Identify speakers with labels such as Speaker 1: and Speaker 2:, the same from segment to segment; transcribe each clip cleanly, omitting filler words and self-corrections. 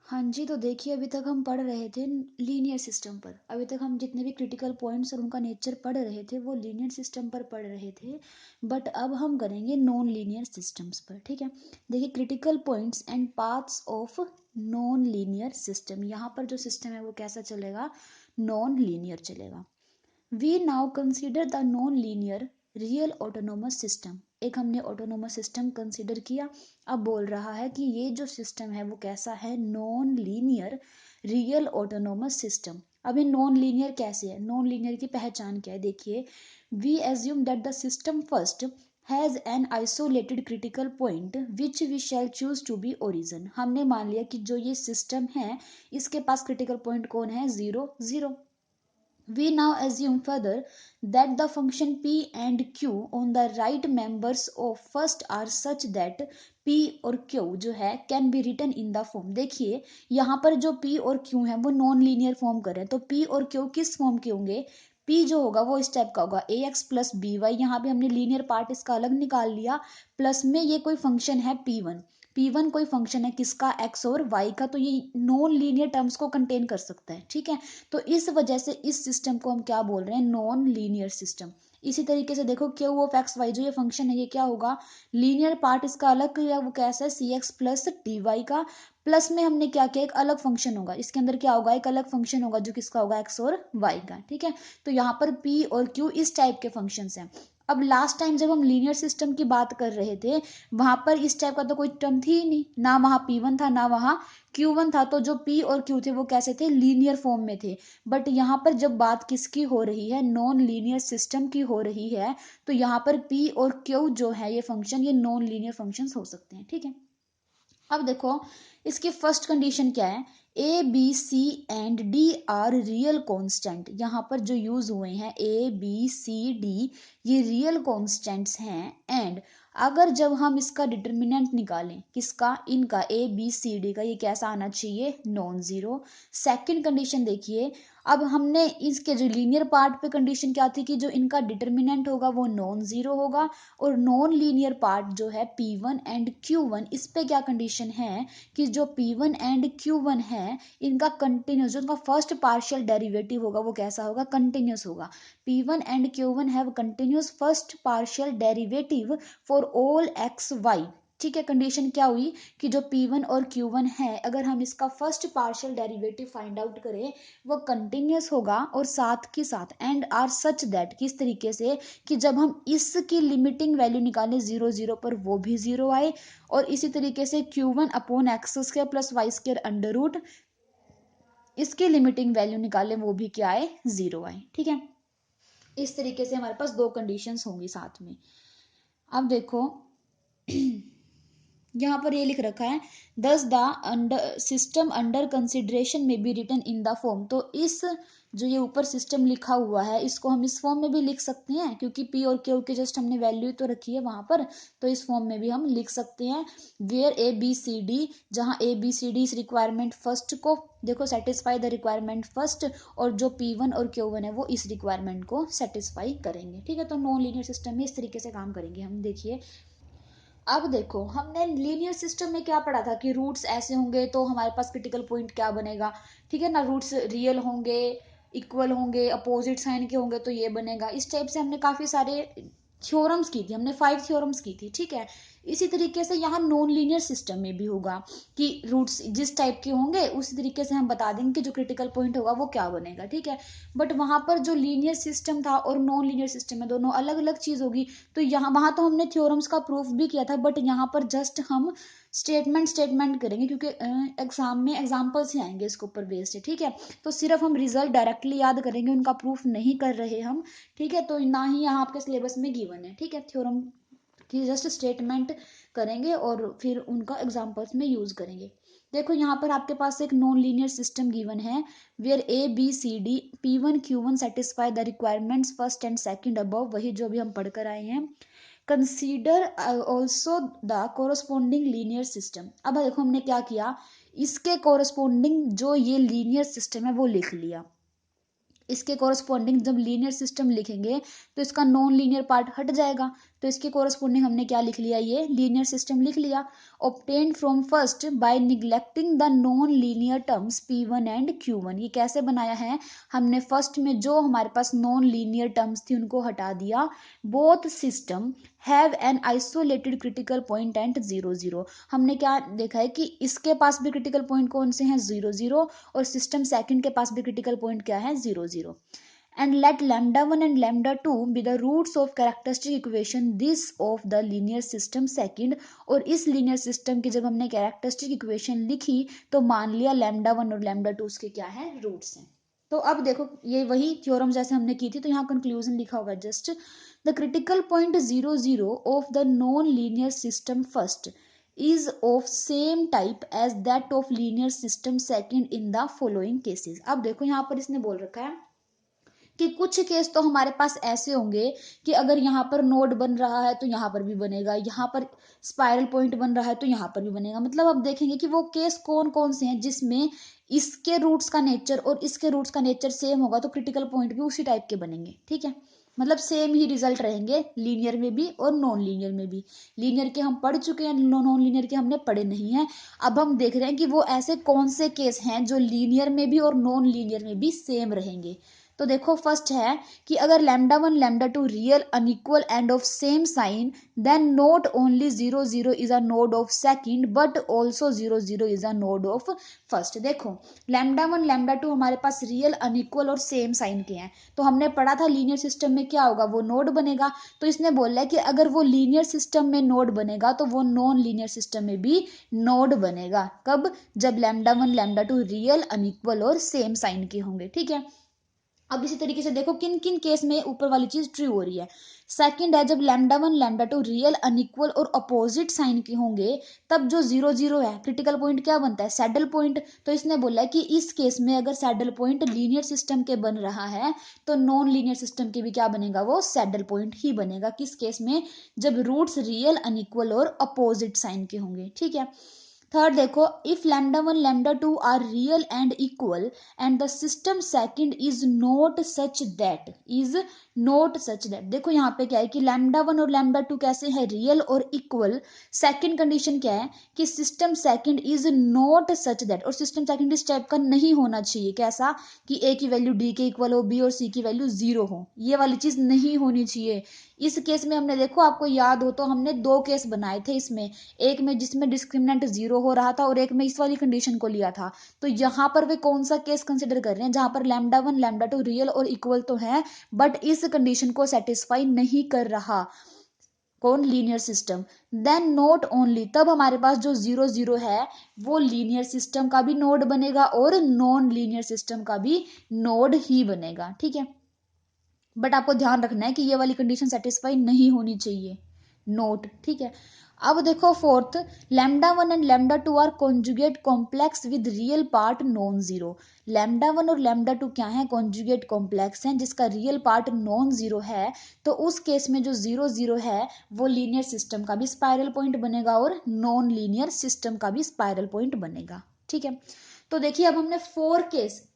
Speaker 1: हाँ जी, तो देखिए अभी तक हम पढ़ रहे थे लीनियर सिस्टम पर। अभी तक हम जितने भी क्रिटिकल पॉइंट्स और उनका नेचर पढ़ रहे थे वो लीनियर सिस्टम पर पढ़ रहे थे। बट अब हम करेंगे नॉन लीनियर सिस्टम्स पर, ठीक है। देखिए critical points and paths of non linear system, यहाँ पर जो सिस्टम है वो कैसा चलेगा, नॉन लीनियर चलेगा। We now consider the non linear real autonomous system. एक हमने ऑटोनोमस सिस्टम कंसिडर किया। अब बोल रहा है कि ये जो सिस्टम है वो कैसा है, non linear real autonomous system. अब ये नॉन लीनियर कैसे है, नॉन लीनियर की पहचान क्या है, देखिए we assume that the system first has an isolated critical point which we shall choose to be origin. हमने मान लिया कि जो ये सिस्टम है इसके पास क्रिटिकल पॉइंट कौन है, 0 0। We now assume further that the function p and q on the right members of first are such that p और q जो है can be written in the form। देखिए यहाँ पर जो p और q है वो नॉन लीनियर फॉर्म कर रहे हैं, तो p और q किस फॉर्म के होंगे, p जो होगा वो इस टाइप का होगा ax प्लस बी वाई। यहाँ पे हमने लीनियर पार्ट इसका अलग निकाल लिया, प्लस में ये कोई फंक्शन है p1 कोई फंक्शन है किसका, x और y का, तो ये नॉन लीनियर टर्म्स को कंटेन कर सकता है, ठीक है। तो इस वजह से इस सिस्टम को हम क्या बोल रहे हैं, नॉन लीनियर सिस्टम। इसी तरीके से देखो क्यू ऑफ एक्स वाई जो ये फंक्शन है ये क्या होगा, लीनियर पार्ट इसका अलग किया, वो कैसा है सी एक्स प्लस डी वाई का, प्लस में हमने क्या किया, एक अलग फंक्शन होगा इसके अंदर, क्या होगा, एक अलग फंक्शन होगा जो किसका होगा, एक्स और वाई का, ठीक है। तो यहाँ पर पी और क्यू इस टाइप के फंक्शन हैं। अब लास्ट टाइम जब हम लीनियर सिस्टम की बात कर रहे थे वहां पर इस टाइप का तो कोई टर्म थी ही नहीं, ना वहां P1 था ना वहां Q1 था, तो जो P और Q थे वो कैसे थे, लीनियर फॉर्म में थे। बट यहाँ पर जब बात किसकी हो रही है, नॉन लीनियर सिस्टम की हो रही है, तो यहाँ पर P और Q जो है ये फंक्शन, ये नॉन लीनियर फंक्शन हो सकते हैं, ठीक है। अब देखो इसकी फर्स्ट कंडीशन क्या है, A B C and D are real constant. यहाँ पर जो यूज हुए हैं ए बी सी डी ये रियल कांस्टेंट्स हैं। एंड अगर जब हम इसका डिटर्मिनेंट निकालें किसका, इनका ए बी सी डी का, ये कैसा आना चाहिए, नॉन जीरो। सेकंड कंडीशन देखिए, अब हमने इसके जो लीनियर पार्ट पे कंडीशन क्या थी कि जो इनका डिटर्मिनेंट होगा वो नॉन जीरो होगा, और नॉन लीनियर पार्ट जो है P1 एंड Q1 इस पे क्या कंडीशन है कि जो P1 एंड Q1 है इनका कंटिन्यूस, जो इनका फर्स्ट पार्शियल डेरिवेटिव होगा वो कैसा होगा, कंटिन्यूस होगा। P1 and Q1 have continuous first partial derivative for all X Y, ठीक है। कंडीशन क्या हुई कि जो P1 और Q1 है अगर हम इसका first partial derivative find out करें वो कंटिन्यूस होगा, और साथ के साथ एंड आर सच दैट, किस तरीके से कि जब हम इसकी लिमिटिंग वैल्यू निकालें 0 0 पर वो भी 0 आए, और इसी तरीके से Q1 upon X square plus Y square under root इसकी लिमिटिंग वैल्यू निकालें वो भी क्या आए, 0 आए, ठीक है। इस तरीके से हमारे पास दो कंडीशंस होंगी साथ में। अब देखो यहाँ पर ये लिख रखा है thus the under system under consideration may be written in the form. तो इस जो ये ऊपर सिस्टम लिखा हुआ है इसको हम इस फॉर्म में भी लिख सकते हैं, क्योंकि पी और क्यू के जस्ट हमने वैल्यू तो रखी है वहां पर, तो इस फॉर्म में भी हम लिख सकते हैं। Where A B C D, जहाँ ए बी सी डी इस रिक्वायरमेंट फर्स्ट को देखो सेटिस्फाई द रिक्वायरमेंट फर्स्ट, और जो P1 और Q1 है वो इस रिक्वायरमेंट को सेटिस्फाई करेंगे, ठीक है। तो नॉन लीनियर सिस्टम में इस तरीके से काम करेंगे हम, देखिए। अब देखो हमने लीनियर सिस्टम में क्या पढ़ा था कि रूट्स ऐसे होंगे तो हमारे पास क्रिटिकल पॉइंट क्या बनेगा, ठीक है ना, रूट्स रियल होंगे, इक्वल होंगे, अपोजिट साइन के होंगे तो ये बनेगा। इस टाइप से हमने काफी सारे थ्योरम्स की थी, हमने 5 थ्योरम्स की थी, ठीक है। इसी तरीके से यहाँ नॉन लीनियर सिस्टम में भी होगा कि रूट्स जिस टाइप के होंगे उसी तरीके से हम बता देंगे कि जो क्रिटिकल पॉइंट होगा वो क्या बनेगा, ठीक है। बट वहां पर जो लीनियर सिस्टम था और नॉन लीनियर सिस्टम में दोनों अलग अलग चीज होगी। तो यहाँ वहां तो हमने थ्योरम्स का प्रूफ भी किया था, बट यहाँ पर जस्ट हम स्टेटमेंट करेंगे, क्योंकि एग्जाम में एग्जाम्पल्स ही आएंगे इसके ऊपर बेस्ड, ठीक है। तो सिर्फ हम रिजल्ट डायरेक्टली याद करेंगे, उनका प्रूफ नहीं कर रहे हम, ठीक है। तो ना ही यहाँ आपके सिलेबस में गिवन है, ठीक है। थ्योरम की जस्ट स्टेटमेंट करेंगे और फिर उनका एग्जाम्पल्स में यूज करेंगे। देखो यहाँ पर आपके पास एक नॉन लीनियर सिस्टम गिवन है where A B C D P1 Q1 satisfy the requirements first and second above, वही जो भी हम पढ़ कर आए हैं। Consider also the corresponding linear system. अब देखो हमने क्या किया, इसके कोरोस्पोंडिंग जो ये लीनियर सिस्टम है वो लिख लिया। इसके कोरस्पॉन्डिंग जब लीनियर सिस्टम लिखेंगे तो इसका नॉन लीनियर पार्ट हट जाएगा, तो इसके कोरस्पोंडिंग हमने क्या लिख लिया, ये लीनियर सिस्टम लिख लिया। Obtained from first by neglecting the non linear terms P1 and Q1। ये कैसे बनाया है, हमने फर्स्ट में जो हमारे पास नॉन लीनियर टर्म्स थी उनको हटा दिया। Both system have an isolated critical point at 0 0। हमने क्या देखा है कि इसके पास भी क्रिटिकल पॉइंट कौन से हैं, 0 0, और सिस्टम सेकंड के पास भी क्रिटिकल पॉइंट क्या है, 0 0। and let lambda 1 and lambda 2 be the roots of characteristic equation this of the linear system second। और इस linear system की जब हमने characteristic equation लिखी तो मान लिया lambda 1 और lambda 2 उसके क्या है, roots हैं। तो अब देखो ये वही थ्योरम जैसे हमने की थी, तो यहाँ कंक्लूजन लिखा होगा just the critical point 0 0 of the non linear system first is of same type as that of linear system second in the following cases। अब देखो यहाँ पर इसने बोल रखा है कि कुछ केस तो हमारे पास ऐसे होंगे कि अगर यहाँ पर नोड बन रहा है तो यहाँ पर भी बनेगा, यहाँ पर स्पाइरल पॉइंट बन रहा है तो यहाँ पर भी बनेगा। मतलब अब देखेंगे कि वो केस कौन कौन से हैं जिसमें इसके रूट्स का नेचर और इसके रूट्स का नेचर सेम होगा, तो क्रिटिकल पॉइंट भी उसी टाइप के बनेंगे। ठीक है, मतलब सेम ही रिजल्ट रहेंगे लीनियर में भी और नॉन लीनियर में भी। लीनियर के हम पढ़ चुके हैं, नॉन लीनियर के हमने पढ़े नहीं है। अब हम देख रहे हैं कि वो ऐसे कौन से केस हैं जो लीनियर में भी और नॉन लीनियर में भी सेम रहेंगे। तो देखो फर्स्ट है कि अगर lambda 1 lambda 2 real unequal and of same sign then not only 0 0 is a node of second but also 0 0 is a node of first. देखो लैम्डा 1 लैम्डा 2 हमारे पास रियल अनइक्वल और सेम साइन के हैं, तो हमने पढ़ा था लीनियर सिस्टम में क्या होगा, वो नोड बनेगा। तो इसने बोला है कि अगर वो लीनियर सिस्टम में नोड बनेगा तो वो नॉन लीनियर सिस्टम में भी नोड बनेगा। कब, जब लैम्डा 1 लैम्डा 2 रियल अनइक्वल और सेम साइन के होंगे। ठीक है, अब इसी तरीके से देखो किन किन केस में ऊपर वाली चीज ट्रू हो रही है। सेकंड है जब लैम्डा 1 लैम्डा 2 रियल अनइक्वल और अपोजिट साइन के होंगे, तब जो 0 0 है क्रिटिकल पॉइंट क्या बनता है, सैडल पॉइंट। तो इसने बोला कि इस केस में अगर सैडल पॉइंट लीनियर सिस्टम के बन रहा है तो नॉन लीनियर सिस्टम के भी क्या बनेगा, वो सैडल पॉइंट ही बनेगा। किस केस में, जब रूट्स रियल अनइक्वल और अपोजिट साइन के होंगे। ठीक है, थर्ड देखो if lambda 1 lambda 2 are real and equal and the system second is not such that. देखो यहाँ पे क्या है कि लैम्डा 1 और लैम्डा 2 कैसे है, रियल और इक्वल। सेकंड कंडीशन क्या है कि system second is not such that, और सिस्टम सेकंड इस टाइप का नहीं होना चाहिए। कैसा कि ए की वैल्यू डी के इक्वल हो, बी और सी की वैल्यू 0 हो, ये वाली चीज नहीं होनी चाहिए। इस केस में हमने देखो आपको याद हो तो हमने दो केस बनाए थे इसमें, एक में जिसमें डिस्क्रिमिनेंट 0 हो रहा था और एक में इस वाली कंडीशन को लिया था। तो यहाँ पर वे कौन सा केस कंसिडर कर रहे हैं, जहां पर लैम्डा 1 लैम्डा 2 रियल और इक्वल तो है बट इस कंडीशन को सेटिस्फाई नहीं कर रहा, कौन, linear system. Then not only, तब हमारे पास जो 0 0 है वो लीनियर सिस्टम का भी नोड बनेगा और नॉन लीनियर सिस्टम का भी नोड ही बनेगा। ठीक है, बट आपको ध्यान रखना है कि ये वाली कंडीशन सेटिस्फाई नहीं होनी चाहिए, नोट। ठीक है, अब देखो fourth lambda 1 and lambda 2 are conjugate complex with real part non zero. Lambda 1 और लैम्डा 2 क्या है, कॉन्जुगेट कॉम्प्लेक्स हैं जिसका रियल पार्ट नॉन जीरो है। तो उस केस में जो 0 0 है वो लीनियर सिस्टम का भी स्पाइरल पॉइंट बनेगा और नॉन लीनियर सिस्टम का भी स्पाइरल पॉइंट बनेगा। ठीक है, तो देखिए अब हमने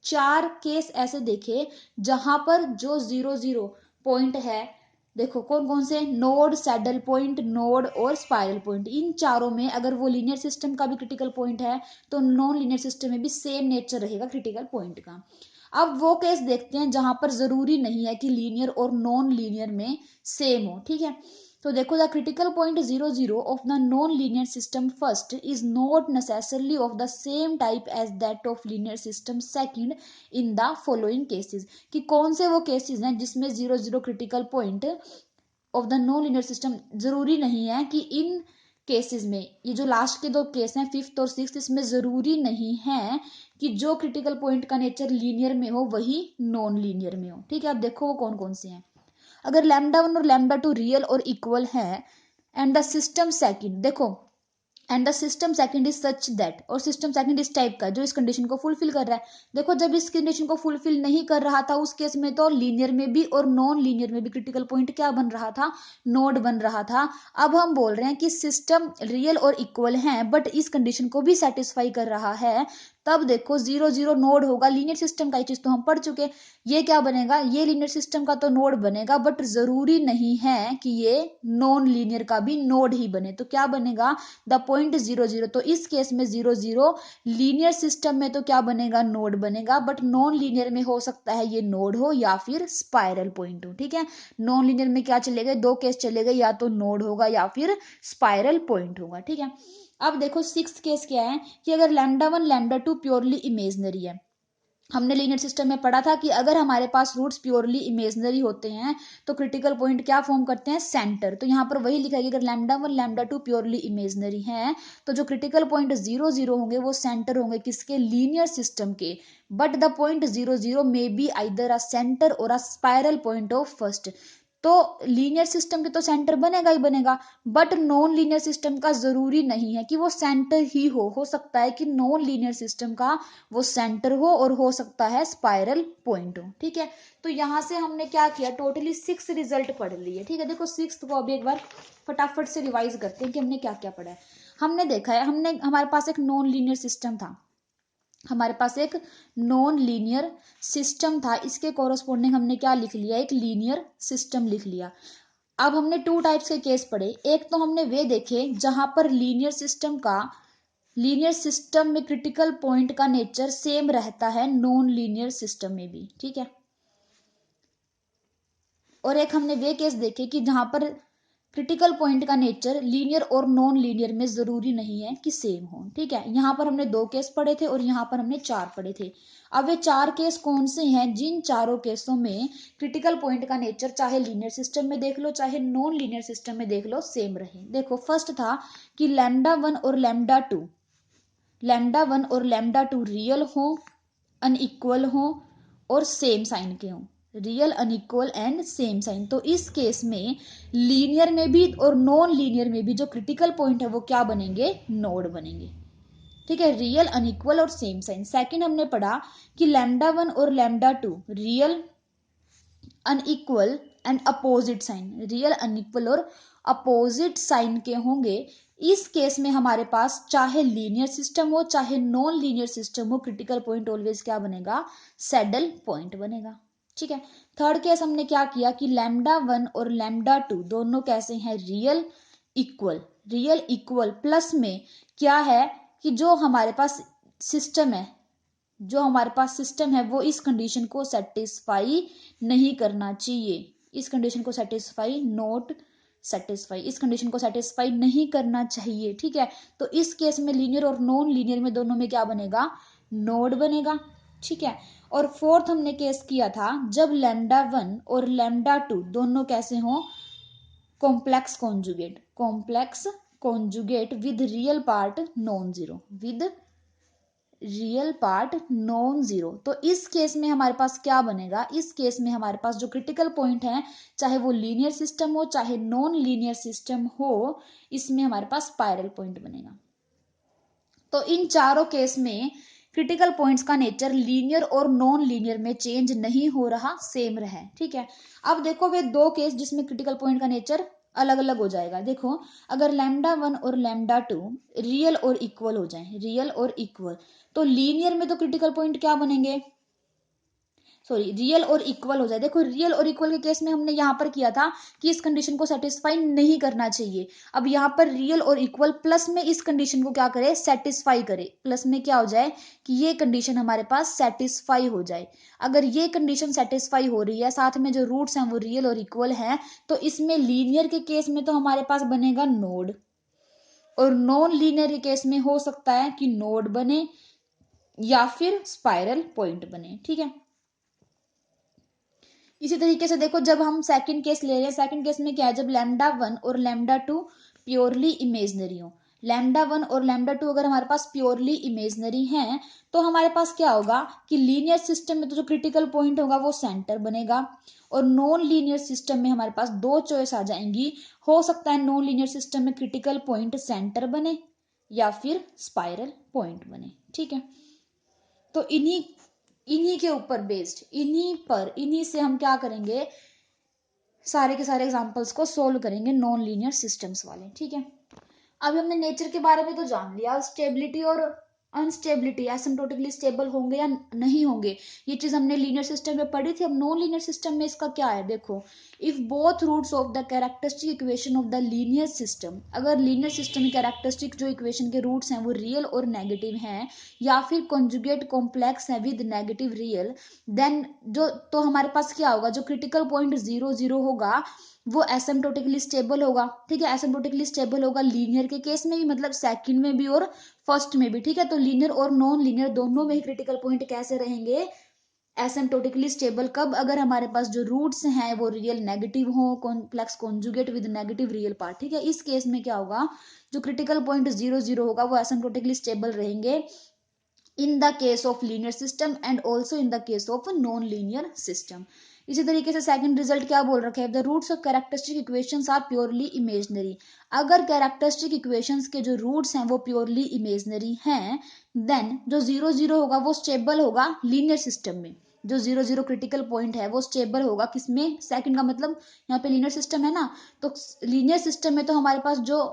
Speaker 1: चार केस ऐसे देखे जहां पर जो 0 0 पॉइंट है, देखो कौन कौन से, नोड, सैडल पॉइंट, नोड और स्पाइरल पॉइंट। इन चारों में अगर वो लीनियर सिस्टम का भी क्रिटिकल पॉइंट है तो नॉन लीनियर सिस्टम में भी सेम नेचर रहेगा क्रिटिकल पॉइंट का। अब वो केस देखते हैं जहां पर जरूरी नहीं है कि लीनियर और नॉन लीनियर में सेम हो। ठीक है, तो देखो the critical point 0 0 of the non linear system first is not necessarily of the same type as that of linear system second in the following cases. कि कौन से वो केसेस हैं जिसमें 0 0 critical point of the non linear system, जरूरी नहीं है कि इन केसेस में, ये जो लास्ट के दो केस हैं फिफ्थ और सिक्स्थ, इसमें जरूरी नहीं है कि जो क्रिटिकल पॉइंट का नेचर लीनियर में हो वही नॉन लीनियर में हो। ठीक है, अब देखो वो कौन कौन से हैं। अगर लैम्डा 1 और लैम्डा 2 रियल और इक्वल है एंड द सिस्टम सेकंड, देखो and the system second is such that, और सिस्टम सेकंड इस टाइप का जो इस कंडीशन को फुलफिल कर रहा है। देखो जब इस कंडीशन को फुलफिल नहीं कर रहा था उस केस में तो लीनियर में भी और नॉन लीनियर में भी क्रिटिकल पॉइंट क्या बन रहा था, नोड बन रहा था। अब हम बोल रहे हैं कि सिस्टम रियल और इक्वल है बट इस कंडीशन को भी सेटिस्फाई कर रहा है, तब देखो 0 0 नोड होगा लीनियर सिस्टम का, ये चीज तो हम पढ़ चुके। ये क्या बनेगा, ये लीनियर सिस्टम का तो नोड बनेगा, बट जरूरी नहीं है कि ये नॉन लीनियर का भी नोड ही बने। तो क्या बनेगा, द पॉइंट 0 0। तो इस केस में 0 0 लीनियर सिस्टम में तो क्या बनेगा, नोड बनेगा, बट नॉन लीनियर में हो सकता है ये नोड हो या फिर स्पाइरल पॉइंट हो। ठीक है, नॉन लीनियर में क्या चले गए, दो केस चले गए, या तो नोड होगा या फिर स्पाइरल पॉइंट होगा। ठीक है, अब देखो सिक्स्थ केस क्या है कि अगर λ1 λ2 प्योरली इमेजनरी है। हमने लीनियर सिस्टम में पढ़ा था कि अगर हमारे पास रूट्स प्योरली इमेजनरी होते हैं तो क्रिटिकल पॉइंट क्या फॉर्म करते हैं, सेंटर। तो यहाँ पर वही लिखा है कि अगर λ1 λ2 प्योरली इमेजनरी है तो जो क्रिटिकल पॉइंट 0 0 होंगे वो सेंटर होंगे किसके, लीनियर सिस्टम के। But the point 0 0 may be either a centre और a spiral point of first. तो लीनियर सिस्टम के तो सेंटर बनेगा ही बनेगा, बट नॉन लीनियर सिस्टम का जरूरी नहीं है कि वो सेंटर ही हो सकता है कि नॉन लीनियर सिस्टम का वो सेंटर हो और हो सकता है स्पाइरल पॉइंट हो। ठीक है, तो यहां से हमने क्या किया, टोटली 6 रिजल्ट पढ़ लिए। ठीक है, देखो सिक्स को अभी एक बार फटाफट से रिवाइज करते हैं कि हमने क्या क्या पढ़ा है। हमने देखा है, हमारे पास एक नॉन लीनियर सिस्टम था, हमारे पास एक नॉन लीनियर सिस्टम था, इसके कोरस्पोंडिंग हमने क्या लिख लिया, एक लीनियर सिस्टम लिख लिया। अब हमने टू टाइप्स के केस पढ़े, एक तो हमने वे देखे जहां पर लीनियर सिस्टम में क्रिटिकल पॉइंट का नेचर सेम रहता है नॉन लीनियर सिस्टम में भी। ठीक है, और एक हमने वे केस देखे कि जहां पर क्रिटिकल पॉइंट का नेचर लीनियर और नॉन लीनियर में जरूरी नहीं है कि सेम हो। ठीक है, यहां पर हमने 2 केस पढ़े थे और यहां पर हमने 4 पढ़े थे। अब वे 4 केस कौन से हैं, जिन चारों केसों में क्रिटिकल पॉइंट का नेचर चाहे लीनियर सिस्टम में देख लो चाहे नॉन लीनियर सिस्टम में देख लो सेम रहे। देखो फर्स्ट था कि λ1 और λ2 रियल हो, अनइक्वल हो और सेम साइन के हो, real unequal and same sign. तो इस केस में लीनियर में भी और नॉन लीनियर में भी जो क्रिटिकल पॉइंट है वो क्या बनेंगे, नोड बनेंगे। ठीक है, रियल अनइक्वल और सेम साइन। सेकंड हमने पढ़ा कि λ1 और λ2 real unequal and opposite sign, real unequal और अपोजिट साइन के होंगे। इस केस में हमारे पास चाहे लीनियर सिस्टम हो चाहे नॉन लीनियर सिस्टम हो, क्रिटिकल पॉइंट ऑलवेज क्या बनेगा, सैडल पॉइंट बनेगा। ठीक है, थर्ड केस हमने क्या किया कि λ1 और λ2 दोनों कैसे हैं, रियल इक्वल प्लस में क्या है कि जो हमारे पास सिस्टम है वो इस कंडीशन को सेटिस्फाई नहीं करना चाहिए, इस कंडीशन को सेटिस्फाई नॉट सेटिस्फाई, इस कंडीशन को सेटिस्फाई नहीं करना चाहिए। ठीक है, तो इस केस में लीनियर और नॉन लीनियर में दोनों में क्या बनेगा, नोड बनेगा। ठीक है, और फोर्थ हमने केस किया था जब λ1 और λ2 दोनों कैसे हो, complex conjugate with real part non zero. तो इस केस में हमारे पास क्या बनेगा, इस केस में हमारे पास जो क्रिटिकल पॉइंट है चाहे वो लीनियर सिस्टम हो चाहे नॉन लीनियर सिस्टम हो, इसमें हमारे पास स्पाइरल पॉइंट बनेगा। तो इन चारों केस में क्रिटिकल पॉइंट्स का नेचर लीनियर और नॉन लीनियर में चेंज नहीं हो रहा, सेम रहा। ठीक है, अब देखो वे 2 केस जिसमें क्रिटिकल पॉइंट का नेचर अलग अलग हो जाएगा। देखो अगर λ1 और λ2 रियल और इक्वल हो जाए, तो लीनियर में तो क्रिटिकल पॉइंट क्या बनेंगे, रियल और इक्वल हो जाए। देखो रियल और इक्वल के केस में हमने यहां पर किया था कि इस कंडीशन को सेटिस्फाई नहीं करना चाहिए। अब यहां पर रियल और इक्वल प्लस में इस कंडीशन को क्या करे, सेटिस्फाई करे। प्लस में क्या हो जाए कि ये कंडीशन हमारे पास सेटिस्फाई हो जाए। अगर ये कंडीशन सेटिस्फाई हो रही है, साथ में जो रूट्स हैं वो रियल और इक्वल है, तो इसमें लीनियर के केस में तो हमारे पास बनेगा नोड, और नॉन लीनियर के केस में हो सकता है कि नोड बने या फिर स्पाइरल पॉइंट बने। ठीक है, इसी तरीके से देखो जब हम सेकंड केस ले रहे हैं, सेकंड केस में क्या है, जब λ1 और λ2 प्योरली इमेजनरी हो, λ1 और λ2 अगर हमारे पास प्योरली इमेजनरी हैं तो हमारे पास क्या होगा कि लीनियर सिस्टम में तो जो क्रिटिकल पॉइंट होगा वो सेंटर बनेगा, और नॉन लीनियर सिस्टम में हमारे पास 2 चॉइस आ जाएंगी। हो सकता है नॉन लीनियर सिस्टम में क्रिटिकल पॉइंट सेंटर बने या फिर स्पाइरल पॉइंट बने। ठीक है, तो इन्हीं के ऊपर बेस्ड, इन्हीं से हम क्या करेंगे, सारे के सारे एग्जांपल्स को सोल्व करेंगे नॉन लीनियर सिस्टम्स वाले। ठीक है, अभी हमने नेचर के बारे में तो जान लिया, स्टेबिलिटी और अनस्टेबिलिटी, एसिम्प्टोटिकली स्टेबल होंगे या नहीं होंगे, ये चीज हमने लीनियर सिस्टम में पढ़ी थी। अब नॉन लीनियर सिस्टम में इसका क्या है, देखो, if both roots of the characteristic equation of the linear system, अगर लीनियर सिस्टम की कैरेक्टरिस्टिक जो इक्वेशन के रूट्स हैं वो रियल और नेगेटिव हैं, या फिर कॉन्जुगेट कॉम्प्लेक्स है विद नेगेटिव रियल, देन जो तो हमारे पास क्या होगा, जो क्रिटिकल पॉइंट 0 0 होगा वो एसिम्प्टोटिकली स्टेबल होगा। ठीक है, एसिम्प्टोटिकली स्टेबल होगा लीनियर के केस में भी, मतलब सेकंड में भी और फर्स्ट में भी। ठीक है, तो लीनियर और नॉन लीनियर दोनों में ही क्रिटिकल पॉइंट कैसे रहेंगे, एसिम्प्टोटिकली स्टेबल। कब, अगर हमारे पास जो रूट्स हैं वो रियल नेगेटिव हो, complex conjugate with negative real part. ठीक है, इस केस में क्या होगा, जो क्रिटिकल पॉइंट 0 0 होगा वो एसिम्प्टोटिकली स्टेबल रहेंगे in the case of linear system and also in the case of non linear system. इसी तरीके से सेकंड रिजल्ट क्या बोल रखे हैं, the roots of characteristic equations are purely imaginary, अगर कैरेक्टरिस्टिक इक्वेशंस के जो रूट्स हैं वो प्योरली इमेजनरी हैं, देन जो 0 0 होगा वो स्टेबल होगा लीनियर सिस्टम में। जो 0 0 क्रिटिकल पॉइंट है वो स्टेबल होगा किसमें, सेकंड का मतलब यहाँ पे लीनियर सिस्टम है ना, तो लीनियर सिस्टम में तो हमारे पास जो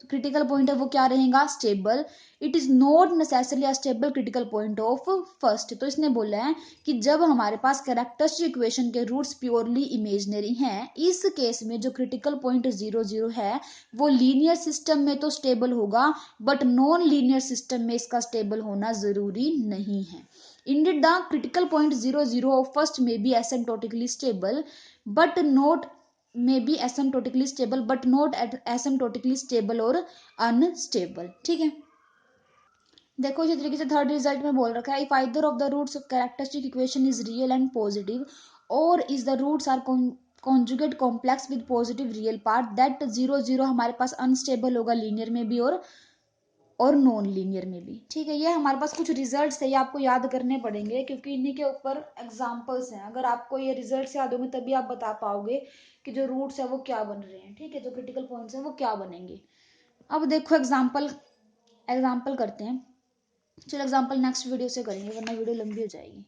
Speaker 1: क्रिटिकल पॉइंट है वो क्या रहेगा, stable. It is not necessarily stable critical point of first, तो इसने बोला है कि जब हमारे पास कैरेक्टरिस्टिक इक्वेशन के रूट्स प्योरली इमेजनरी हैं, इस केस में जो क्रिटिकल पॉइंट 0 0 है वो लीनियर सिस्टम में तो स्टेबल होगा, बट नॉन लीनियर सिस्टम में इसका स्टेबल होना जरूरी नहीं है। Indeed, the critical point 0 0 of first may be asymptotically stable, but not may be asymptotically stable, but not at asymptotically stable or unstable। ठीक है, देखो इसी तरीके से थर्ड रिजल्ट में बोल रखा है, if either of the roots of characteristic equation is real and positive, और is the roots are conjugate complex with positive real part, that 0 0 हमारे पास अनस्टेबल होगा लीनियर में भी और नॉन लीनियर में भी। ठीक है, ये हमारे पास कुछ रिजल्ट्स है, ये आपको याद करने पड़ेंगे क्योंकि इन्हीं के ऊपर एग्जांपल्स हैं। अगर आपको ये रिजल्ट्स याद होंगे तभी आप बता पाओगे कि जो रूट्स है वो क्या बन रहे हैं। ठीक है, जो क्रिटिकल पॉइंट्स हैं वो क्या बनेंगे। अब देखो एग्जाम्पल एग्जाम्पल करते हैं। चलो एग्जाम्पल नेक्स्ट वीडियो से करेंगे वरना वीडियो लंबी हो जाएगी।